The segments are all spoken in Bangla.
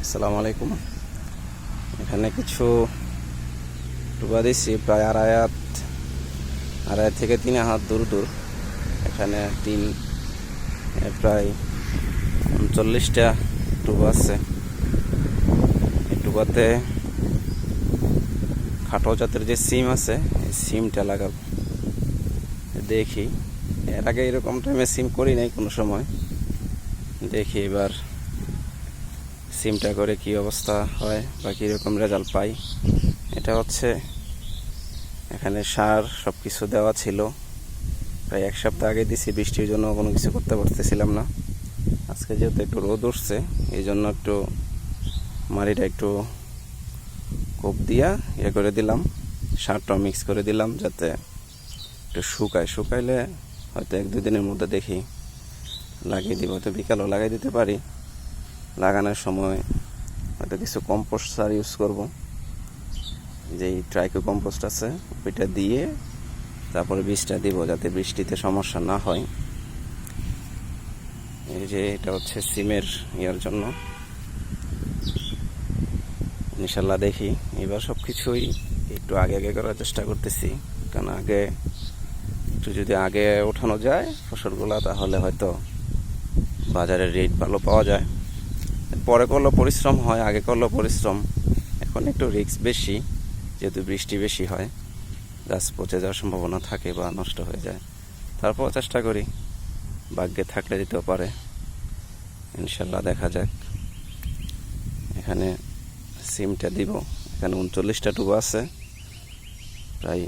আসসালামু আলাইকুম। এখানে কিছু টুবা দিচ্ছি প্রায় আড়াই থেকে 3 হাত দূর। এখানে প্রায় 39টা টুবা আছে। এই টুবাতে খাটো জাতের যে সিম আছে এই সিমটা লাগাবো। দেখি, এর আগে এরকম টাইমে সিম করি নাই কোনো সময়। দেখি এবার সিমটা করে কি অবস্থা হয় বা কীরকম রেজাল্ট পাই। এটা হচ্ছে এখানে সার সব কিছু দেওয়া ছিল, প্রায় 1 সপ্তাহ আগে দিছি। বৃষ্টির জন্য কোনো কিছু করতে পারতেছিলাম না। আজকে যেহেতু একটু রোদ উঠছে এই জন্য একটু মাটিটা একটু কোপ দিয়া করে দিলাম, সারটাও মিক্স করে দিলাম যাতে একটু শুকাইলে হয়তো 1-2 দিনের মধ্যে দেখি লাগিয়ে দিব। তো বিকালও লাগিয়ে দিতে পারি। লাগানোর সময় হয়তো কিছু কম্পোস্ট সার ইউজ করব, যেই ট্রাইকো কম্পোস্ট আছে ওইটা দিয়ে তারপরে বীজটা দিব যাতে বৃষ্টিতে সমস্যা না হয়। এই যে এটা হচ্ছে সিমের ইয়ার জন্য। ইনশাল্লাহ দেখি এবার সব কিছুই একটু আগে করার চেষ্টা করতেছি, কারণ একটু যদি আগে ওঠানো যায় ফসলগুলো তাহলে হয়তো বাজারের রেট ভালো পাওয়া যায়। পরে করলেও পরিশ্রম হয়, আগে করলেও পরিশ্রম। এখন একটু রিস্ক বেশি, যেহেতু বৃষ্টি বেশি হয়, গাছ পচে যাওয়ার সম্ভাবনা থাকে বা নষ্ট হয়ে যায়। তারপর চেষ্টা করি, ভাগ্যে থাকলে দিতেও পারে। ইনশাল্লাহ দেখা যাক। এখানে সিমটা দিব। এখানে 39টা টুবা আছে প্রায়।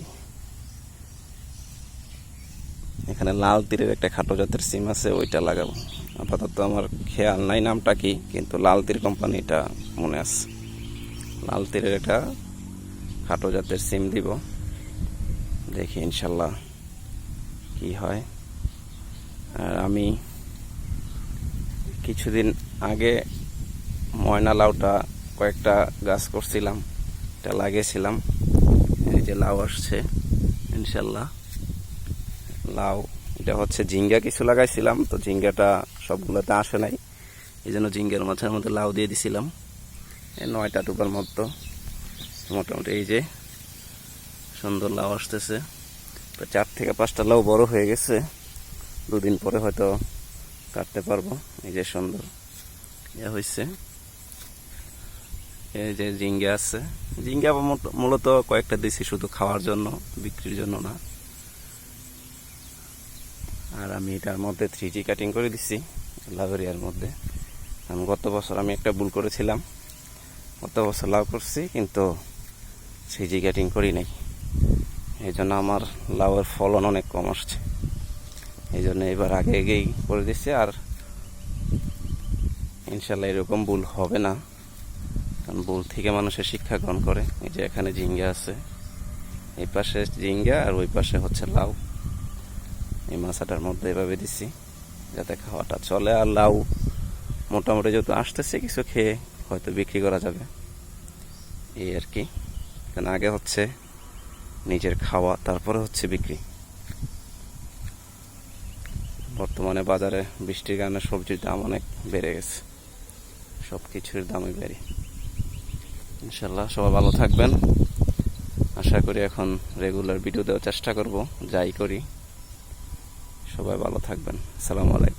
এখানে লাল তীরের একটা খাটো জাতের সিম আছে, ওইটা লাগাবো। আপাতত আমার খেয়াল নাই নামটা কি, কিন্তু লাল তীর কোম্পানিটা মনে আছে। লাল তীরের একটা খাটো জাতের সিম দিব। দেখি ইনশাল্লাহ কি হয়। আর আমি কিছুদিন আগে ময়না লাউটা কয়েকটা গাছ করছিলাম, এটা লাগিয়েছিলাম। এই যে লাউ আসছে ইনশাল্লাহ। লাউ এটা হচ্ছে ঝিঙ্গা কিছু লাগাইছিলাম, তো ঝিঙ্গাটা সবগুলোতে আসে নাই, এই জন্য ঝিঙ্গার মাথার মধ্যে লাউ দিয়ে দিছিলাম। এই 9টা টুকার মতো মোটামুটি। এই যে সুন্দর লাউ আসতেছে, তো 4 থেকে 5টা লাউ বড় হয়ে গেছে। 2 দিন পরে হয়তো কাটতে পারবো। এই যে সুন্দর হয়েছে। এই যে ঝিঙ্গা আছে, ঝিঙ্গা মূলত কয়েকটা দিছি শুধু খাওয়ার জন্য, বিক্রির জন্য না। আর আমি এটার মধ্যে 3G কাটিং করে দিছি লাভেরিয়ার মধ্যে। আমি গত বছর একটা ভুল করেছিলাম, গত বছর লাউ করছি কিন্তু 3G কাটিং করি নাই, এই জন্য আমার লাউয়ের ফলন অনেক কম আসছে। এই জন্য এবার আগেই করে দিচ্ছি। আর ইনশাল্লাহ এরকম ভুল হবে না, কারণ ভুল থেকে মানুষের শিক্ষা গ্রহণ করে। এই যে এখানে ঝিঙ্গা আছে, এই পাশে ঝিঙ্গা আর ওই পাশে হচ্ছে লাউ। এই মাছাটার মধ্যে এভাবে দিছি যাতে খাওয়াটা চলে। আর লাউ মোটামুটি যেহেতু আসতেছে, কিছু খেয়ে হয়তো বিক্রি করা যাবে, এই আর কি। কারণ আগে হচ্ছে নিজের খাওয়া, তারপরে হচ্ছে বিক্রি। বর্তমানে বাজারে বৃষ্টির কারণে সবজির দাম অনেক বেড়ে গেছে, সব কিছুর দামই বেড়ে। ইনশাল্লাহ সবাই ভালো থাকবেন। আশা করি এখন রেগুলার ভিডিও দেওয়ার চেষ্টা করব, যাই করি। সবাই ভালো থাকবেন। আসসালামু আলাইকুম।